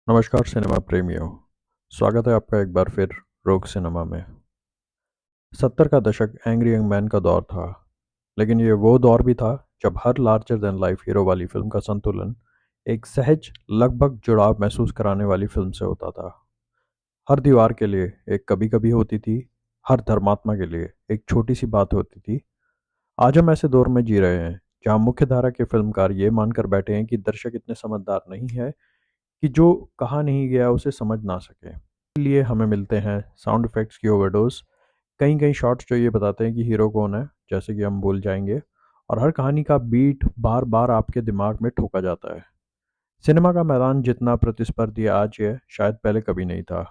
नमस्कार सिनेमा प्रेमियों। स्वागत है आपका एक बार फिर रोग सिनेमा में। 70 का दशक एंग्री यंग मैन का दौर था, लेकिन ये वो दौर भी था जब हर लार्जर देन लाइफ हीरो वाली फिल्म का संतुलन एक सहज, लगभग जुड़ाव महसूस कराने वाली फिल्म से होता था। हर दीवार के लिए एक कभी कभी होती थी, हर धर्मात्मा के लिए एक छोटी सी बात होती थी। आज हम ऐसे दौर में जी रहे हैं जहां मुख्य धारा के फिल्मकार ये मानकर बैठे हैं कि दर्शक इतने समझदार नहीं है कि जो कहा नहीं गया उसे समझ ना सके। लिए हमें मिलते हैं साउंड इफेक्ट्स की ओवरडोज, कई कई शॉट्स जो ये बताते हैं कि हीरो कौन है, जैसे कि हम भूल जाएंगे, और हर कहानी का बीट बार बार आपके दिमाग में ठोका जाता है। सिनेमा का मैदान जितना प्रतिस्पर्धी आज है, शायद पहले कभी नहीं था,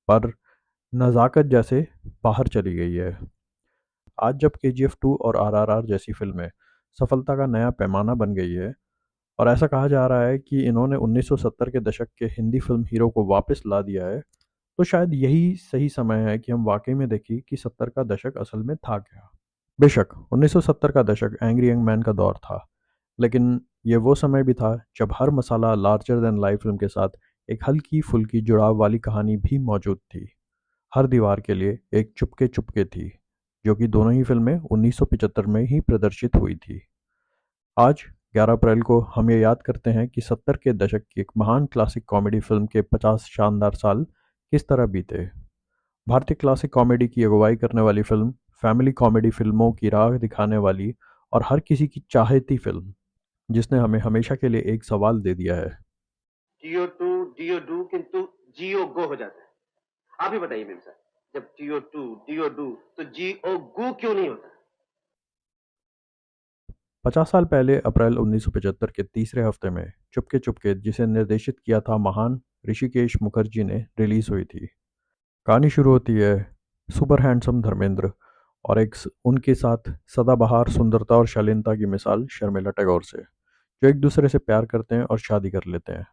पर नज़ाकत जैसे बाहर चली गई है। आज जब KGF 2 और RRR जैसी फिल्में सफलता का नया पैमाना बन गई है, और ऐसा कहा जा रहा है कि इन्होंने 1970 के दशक के हिंदी फिल्म हीरो को वापस ला दिया है, तो शायद यही सही समय है कि हम वाकई में देखें कि 70 का दशक असल में था क्या। बेशक 1970 का दशक एंग्री यंग मैन का दौर था, लेकिन ये वो समय भी था जब हर मसाला लार्जर देन लाइफ फिल्म के साथ एक हल्की फुल्की जुड़ाव वाली कहानी भी मौजूद थी। हर दीवार के लिए एक चुपके चुपके थी, जो कि दोनों ही फिल्में 1975 में ही प्रदर्शित हुई थी। आज 11 अप्रैल को हम ये याद करते हैं कि 70 के दशक की एक महान क्लासिक कॉमेडी फिल्म के 50 शानदार साल किस तरह बीते। भारतीय क्लासिक कॉमेडी की अगुवाई करने वाली फिल्म, फैमिली कॉमेडी फिल्मों की राह दिखाने वाली और हर किसी की चाहती फिल्म, जिसने हमें हमेशा के लिए एक सवाल दे दिया है। टीओ टू डीओ डू किंतु जीओ गो हो जाता है। आप ही बताइए मेम साहब, जब टीओ टू डीओ डू तो जीओ गो क्यों नहीं होता? 50 साल पहले अप्रैल 1975 के तीसरे हफ्ते में चुपके चुपके, जिसे निर्देशित किया था महान ऋषिकेश मुखर्जी ने, रिलीज हुई थी। कहानी शुरू होती है सुपर हैंडसम धर्मेंद्र और उनके साथ सदाबहार सुंदरता और शालीनता की मिसाल शर्मिला टैगोर से, जो एक दूसरे से प्यार करते हैं और शादी कर लेते हैं।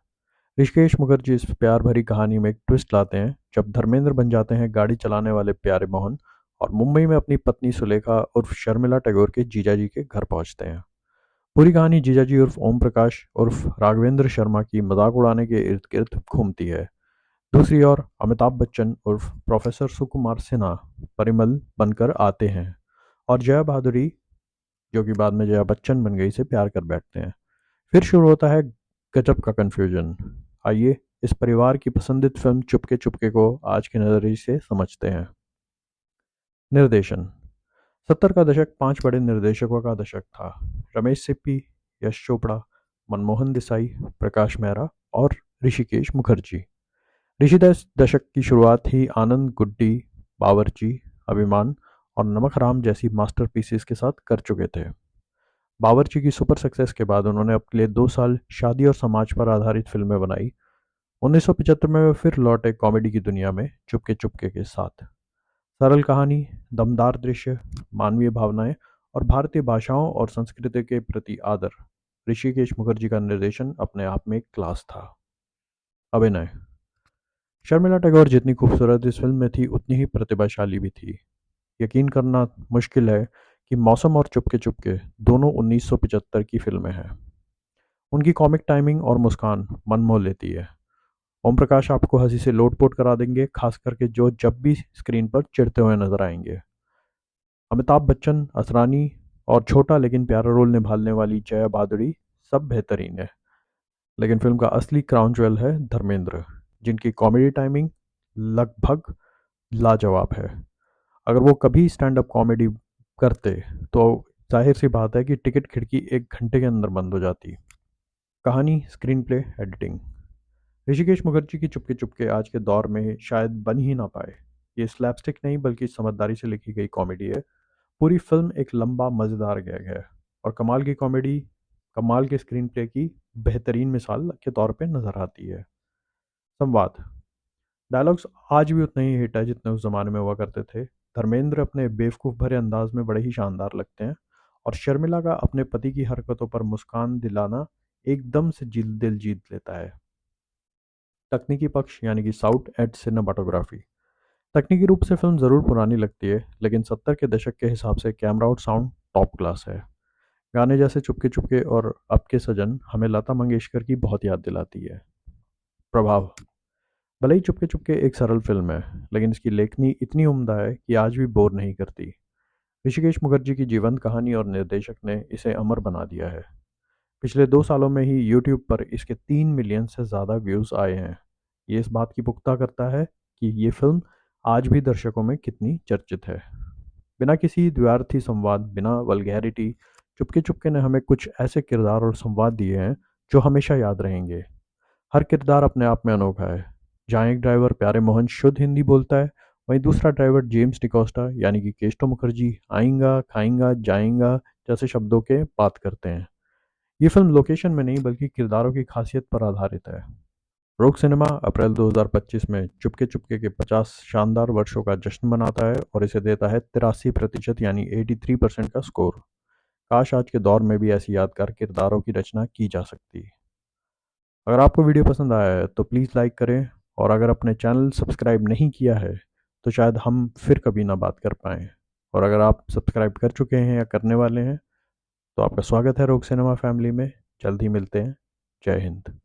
ऋषिकेश मुखर्जी इस प्यार भरी कहानी में एक ट्विस्ट लाते हैं जब धर्मेंद्र बन जाते हैं गाड़ी चलाने वाले प्यारे मोहन, और मुंबई में अपनी पत्नी सुलेखा उर्फ शर्मिला टैगोर के जीजाजी के घर पहुंचते हैं। पूरी कहानी जीजाजी उर्फ ओम प्रकाश उर्फ राघवेंद्र शर्मा की मजाक उड़ाने के इर्द गिर्द घूमती है। दूसरी ओर अमिताभ बच्चन उर्फ प्रोफेसर सुकुमार सिन्हा परिमल बनकर आते हैं, और जया भादुरी, जो कि बाद में जया बच्चन बन गई, से प्यार कर बैठते हैं। फिर शुरू होता है गजब का कंफ्यूजन। आइए इस परिवार की पसंदीदा फिल्म चुपके चुपके को आज के नजरिए से समझते हैं। निर्देशन। 70 का दशक 5 बड़े निर्देशकों का दशक था। रमेश सिप्पी, यश चोपड़ा, मनमोहन देसाई, प्रकाश मेहरा और ऋषिकेश मुखर्जी। ऋषि दशक की शुरुआत ही आनंद गुड्डी, बावर्ची, अभिमान और नमक हराम जैसी मास्टरपीसेस के साथ कर चुके थे। बावर्ची की सुपर सक्सेस के बाद उन्होंने अपने लिए 2 साल शादी और समाज पर आधारित फिल्में बनाई। 1975 में वे फिर लौटे कॉमेडी की दुनिया में चुपके चुपके के साथ। सरल कहानी, दमदार दृश्य, मानवीय भावनाएं और भारतीय भाषाओं और संस्कृति के प्रति आदर। ऋषिकेश मुखर्जी का निर्देशन अपने आप में एक क्लास था। अभिनय। शर्मिला टैगोर जितनी खूबसूरत इस फिल्म में थी, उतनी ही प्रतिभाशाली भी थी। यकीन करना मुश्किल है कि मौसम और चुपके चुपके दोनों 1975 की फिल्में हैं। उनकी कॉमिक टाइमिंग और मुस्कान मन मोह लेती है। ओम प्रकाश आपको हंसी से लोटपोट करा देंगे, खास करके जो जब भी स्क्रीन पर चिढ़ते हुए नजर आएंगे। अमिताभ बच्चन, असरानी और छोटा लेकिन प्यारा रोल निभाने वाली जया भादुरी, सब बेहतरीन है। लेकिन फिल्म का असली क्राउन ज्वेल है धर्मेंद्र, जिनकी कॉमेडी टाइमिंग लगभग लाजवाब है। अगर वो कभी स्टैंड अप कॉमेडी करते तो जाहिर सी बात है कि टिकट खिड़की 1 घंटे के अंदर बंद हो जाती। कहानी, screen play, editing. Rishikesh Mukherjee की चुपके चुपके आज के दौर में शायद बन ही ना पाए। ये स्लैपस्टिक नहीं बल्कि समझदारी से लिखी गई कॉमेडी है। पूरी फिल्म एक लंबा मज़ेदार गैग है, और कमाल की कॉमेडी, कमाल के स्क्रीन प्ले की बेहतरीन मिसाल के तौर पे नजर आती है। संवाद। डायलॉग्स आज भी उतने ही हिट है जितने उस जमाने में हुआ करते थे। धर्मेंद्र अपने बेवकूफ़ भरे अंदाज में बड़े ही शानदार लगते हैं, और शर्मिला का अपने पति की हरकतों पर मुस्कान दिलाना एकदम से दिल जीत लेता है। तकनीकी पक्ष यानी कि साउथ एड सिनेमाटोग्राफी। तकनीकी रूप से फिल्म ज़रूर पुरानी लगती है, लेकिन 70 के दशक के हिसाब से कैमरा और साउंड टॉप क्लास है। गाने जैसे चुपके चुपके और अब के सजन हमें लता मंगेशकर की बहुत याद दिलाती है। प्रभाव। भले ही चुपके चुपके एक सरल फिल्म है, लेकिन इसकी लेखनी इतनी उम्दा है कि आज भी बोर नहीं करती। ऋषिकेश मुखर्जी की जीवंत कहानी और निर्देशक ने इसे अमर बना दिया है। पिछले 2 सालों में ही यूट्यूब पर इसके 3 मिलियन से ज़्यादा व्यूज़ आए हैं। ये इस बात की पुख्ता करता है कि ये फिल्म आज भी दर्शकों में कितनी चर्चित है। बिना किसी द्व्यर्थी संवाद, बिना वल्गैरिटी, चुपके चुपके ने हमें कुछ ऐसे किरदार और संवाद दिए हैं जो हमेशा याद रहेंगे। हर किरदार अपने आप में अनोखा है। जहाँ एक ड्राइवर प्यारे मोहन शुद्ध हिंदी बोलता है, वहीं दूसरा ड्राइवर जेम्स डिकोस्टा यानी कि केस्टो मुखर्जी आएंगा, खाएंगा, जाएंगा जैसे शब्दों के बात करते हैं। ये फिल्म लोकेशन में नहीं बल्कि किरदारों की खासियत पर आधारित है। रोक सिनेमा अप्रैल 2025 में चुपके चुपके के 50 शानदार वर्षों का जश्न मनाता है और इसे देता है 83% यानी 83% का स्कोर। काश आज के दौर में भी ऐसी यादगार किरदारों की रचना की जा सकती। अगर आपको वीडियो पसंद आया है तो प्लीज़ लाइक करें, और अगर अपने चैनल सब्सक्राइब नहीं किया है तो शायद हम फिर कभी ना बात कर पाएँ। और अगर आप सब्सक्राइब कर चुके हैं या करने वाले हैं तो आपका स्वागत है रोक सिनेमा फैमिली में। जल्द ही मिलते हैं। जय हिंद।